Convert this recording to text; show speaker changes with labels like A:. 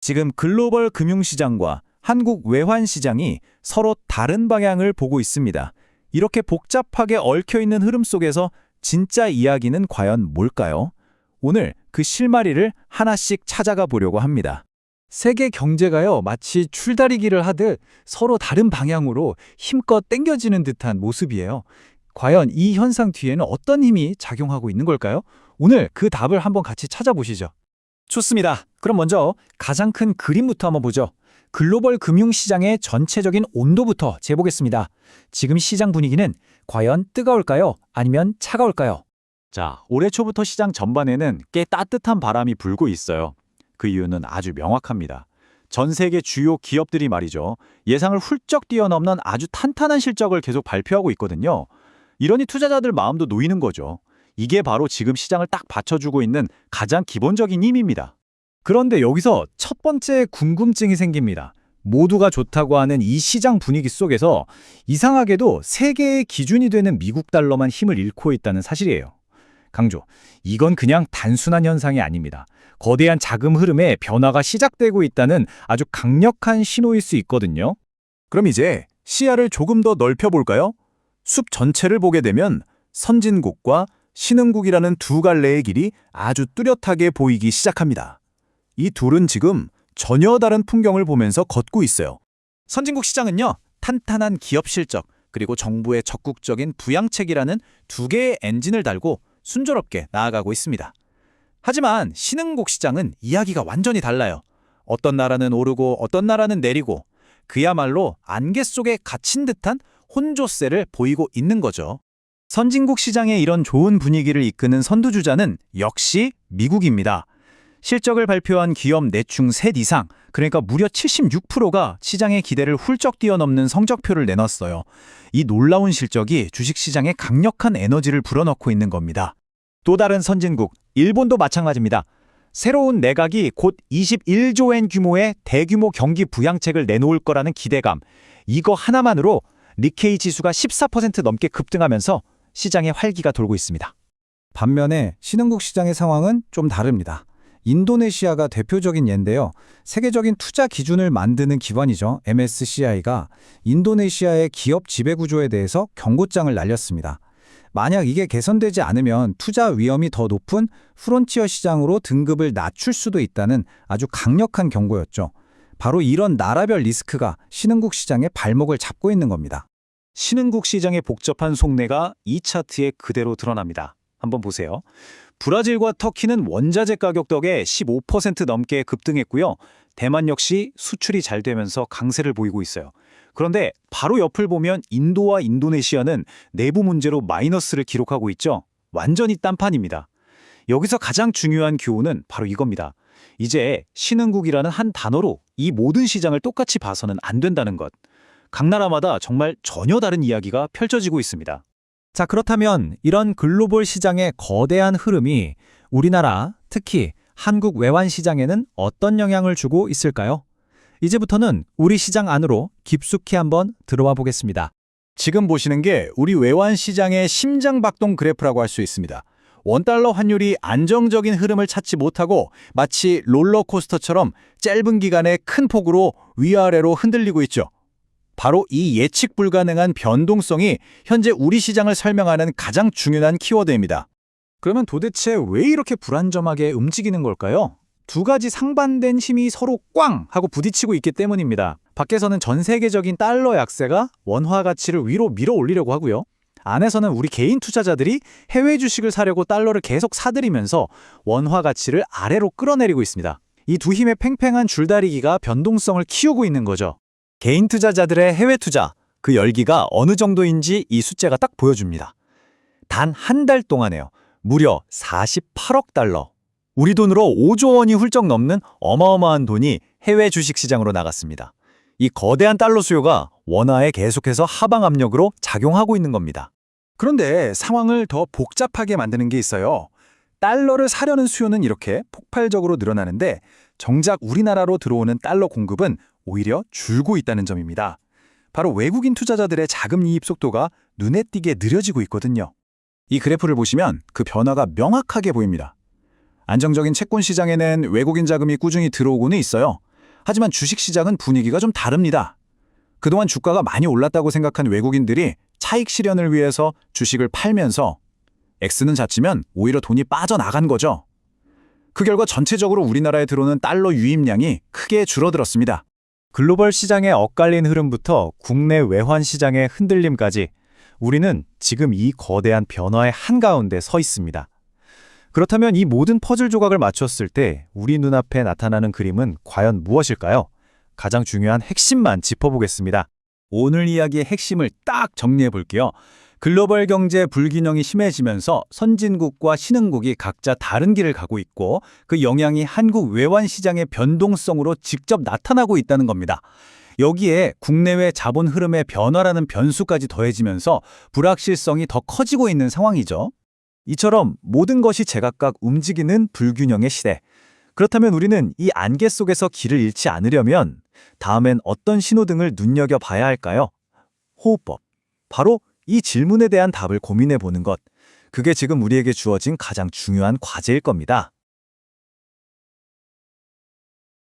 A: 지금 글로벌 금융시장과 한국 외환시장이 서로 다른 방향을 보고 있습니다. 이렇게 복잡하게 얽혀있는 흐름 속에서 진짜 이야기는 과연 뭘까요? 오늘 그 실마리를 하나씩 찾아가 보려고 합니다.
B: 세계 경제가요, 마치 줄다리기를 하듯 서로 다른 방향으로 힘껏 당겨지는 듯한 모습이에요. 과연 이 현상 뒤에는 어떤 힘이 작용하고 있는 걸까요? 오늘 그 답을 한번 같이 찾아보시죠.
A: 좋습니다. 그럼 먼저 가장 큰 그림부터 한번 보죠. 글로벌 금융시장의 전체적인 온도부터 재보겠습니다. 지금 시장 분위기는 과연 뜨거울까요? 아니면 차가울까요?
C: 자, 올해 초부터 시장 전반에는 꽤 따뜻한 바람이 불고 있어요. 그 이유는 아주 명확합니다. 전 세계 주요 기업들이 말이죠. 예상을 훌쩍 뛰어넘는 아주 탄탄한 실적을 계속 발표하고 있거든요. 이러니 투자자들 마음도 놓이는 거죠. 이게 바로 지금 시장을 딱 받쳐주고 있는 가장 기본적인 힘입니다.
B: 그런데 여기서 첫 번째 궁금증이 생깁니다. 모두가 좋다고 하는 이 시장 분위기 속에서 이상하게도 세계의 기준이 되는 미국 달러만 힘을 잃고 있다는 사실이에요. 강조, 이건 그냥 단순한 현상이 아닙니다. 거대한 자금 흐름에 변화가 시작되고 있다는 아주 강력한 신호일 수 있거든요.
A: 그럼 이제 시야를 조금 더 넓혀볼까요? 숲 전체를 보게 되면 선진국과 신흥국이라는 두 갈래의 길이 아주 뚜렷하게 보이기 시작합니다. 이 둘은 지금 전혀 다른 풍경을 보면서 걷고 있어요. 선진국 시장은요, 탄탄한 기업 실적, 그리고 정부의 적극적인 부양책이라는 두 개의 엔진을 달고 순조롭게 나아가고 있습니다. 하지만 신흥국 시장은 이야기가 완전히 달라요. 어떤 나라는 오르고 어떤 나라는 내리고 그야말로 안개 속에 갇힌 듯한 혼조세를 보이고 있는 거죠. 선진국 시장의 이런 좋은 분위기를 이끄는 선두주자는 역시 미국입니다. 실적을 발표한 기업 내중 셋 이상, 그러니까 무려 76%가 시장의 기대를 훌쩍 뛰어넘는 성적표를 내놨어요. 이 놀라운 실적이 주식시장에 강력한 에너지를 불어넣고 있는 겁니다. 또 다른 선진국, 일본도 마찬가지입니다. 새로운 내각이 곧 21조 엔 규모의 대규모 경기 부양책을 내놓을 거라는 기대감, 이거 하나만으로 니케이 지수가 14% 넘게 급등하면서 시장에 활기가 돌고 있습니다.
B: 반면에 신흥국 시장의 상황은 좀 다릅니다. 인도네시아가 대표적인 예인데요. 세계적인 투자 기준을 만드는 기관이죠. MSCI가 인도네시아의 기업 지배구조에 대해서 경고장을 날렸습니다. 만약 이게 개선되지 않으면 투자 위험이 더 높은 프론티어 시장으로 등급을 낮출 수도 있다는 아주 강력한 경고였죠. 바로 이런 나라별 리스크가 신흥국 시장의 발목을 잡고 있는 겁니다.
C: 신흥국 시장의 복잡한 속내가 이 차트에 그대로 드러납니다. 한번 보세요. 브라질과 터키는 원자재 가격 덕에 15% 넘게 급등했고요. 대만 역시 수출이 잘 되면서 강세를 보이고 있어요. 그런데 바로 옆을 보면 인도와 인도네시아는 내부 문제로 마이너스를 기록하고 있죠. 완전히 딴판입니다. 여기서 가장 중요한 교훈은 바로 이겁니다. 이제 신흥국이라는 한 단어로 이 모든 시장을 똑같이 봐서는 안 된다는 것. 각 나라마다 정말 전혀 다른 이야기가 펼쳐지고 있습니다.
B: 자, 그렇다면 이런 글로벌 시장의 거대한 흐름이 우리나라, 특히 한국 외환 시장에는 어떤 영향을 주고 있을까요? 이제부터는 우리 시장 안으로 깊숙이 한번 들어와 보겠습니다.
A: 지금 보시는 게 우리 외환 시장의 심장박동 그래프라고 할 수 있습니다. 원달러 환율이 안정적인 흐름을 찾지 못하고 마치 롤러코스터처럼 짧은 기간에 큰 폭으로 위아래로 흔들리고 있죠. 바로 이 예측 불가능한 변동성이 현재 우리 시장을 설명하는 가장 중요한 키워드입니다. 그러면 도대체 왜 이렇게 불안정하게 움직이는 걸까요? 두 가지 상반된 힘이 서로 꽝 하고 부딪히고 있기 때문입니다. 밖에서는 전 세계적인 달러 약세가 원화 가치를 위로 밀어 올리려고 하고요. 안에서는 우리 개인 투자자들이 해외 주식을 사려고 달러를 계속 사들이면서 원화 가치를 아래로 끌어내리고 있습니다. 이 두 힘의 팽팽한 줄다리기가 변동성을 키우고 있는 거죠. 개인 투자자들의 해외 투자, 그 열기가 어느 정도인지 이 숫자가 딱 보여줍니다. 단 한 달 동안에요. 무려 48억 달러. 우리 돈으로 5조 원이 훌쩍 넘는 어마어마한 돈이 해외 주식시장으로 나갔습니다. 이 거대한 달러 수요가 원화에 계속해서 하방 압력으로 작용하고 있는 겁니다. 그런데 상황을 더 복잡하게 만드는 게 있어요. 달러를 사려는 수요는 이렇게 폭발적으로 늘어나는데 정작 우리나라로 들어오는 달러 공급은 오히려 줄고 있다는 점입니다. 바로 외국인 투자자들의 자금 이입 속도가 눈에 띄게 느려지고 있거든요. 이 그래프를 보시면 그 변화가 명확하게 보입니다. 안정적인 채권 시장에는 외국인 자금이 꾸준히 들어오고는 있어요.
B: 하지만 주식시장은 분위기가 좀 다릅니다. 그동안 주가가 많이 올랐다고 생각한 외국인들이 차익 실현을 위해서 주식을 팔면서 X는 잦으면 오히려 돈이 빠져나간 거죠. 그 결과 전체적으로 우리나라에 들어오는 달러 유입량이 크게 줄어들었습니다.
C: 글로벌 시장의 엇갈린 흐름부터 국내 외환 시장의 흔들림까지 우리는 지금 이 거대한 변화의 한가운데 서 있습니다. 그렇다면 이 모든 퍼즐 조각을 맞췄을 때 우리 눈앞에 나타나는 그림은 과연 무엇일까요? 가장 중요한 핵심만 짚어보겠습니다.
A: 오늘 이야기의 핵심을 딱 정리해 볼게요. 글로벌 경제 불균형이 심해지면서 선진국과 신흥국이 각자 다른 길을 가고 있고 그 영향이 한국 외환 시장의 변동성으로 직접 나타나고 있다는 겁니다. 여기에 국내외 자본 흐름의 변화라는 변수까지 더해지면서 불확실성이 더 커지고 있는 상황이죠.
C: 이처럼 모든 것이 제각각 움직이는 불균형의 시대. 그렇다면 우리는 이 안개 속에서 길을 잃지 않으려면 다음엔 어떤 신호등을 눈여겨봐야 할까요? 호흡법. 바로 이 질문에 대한 답을 고민해 보는 것. 그게 지금 우리에게 주어진 가장 중요한 과제일 겁니다.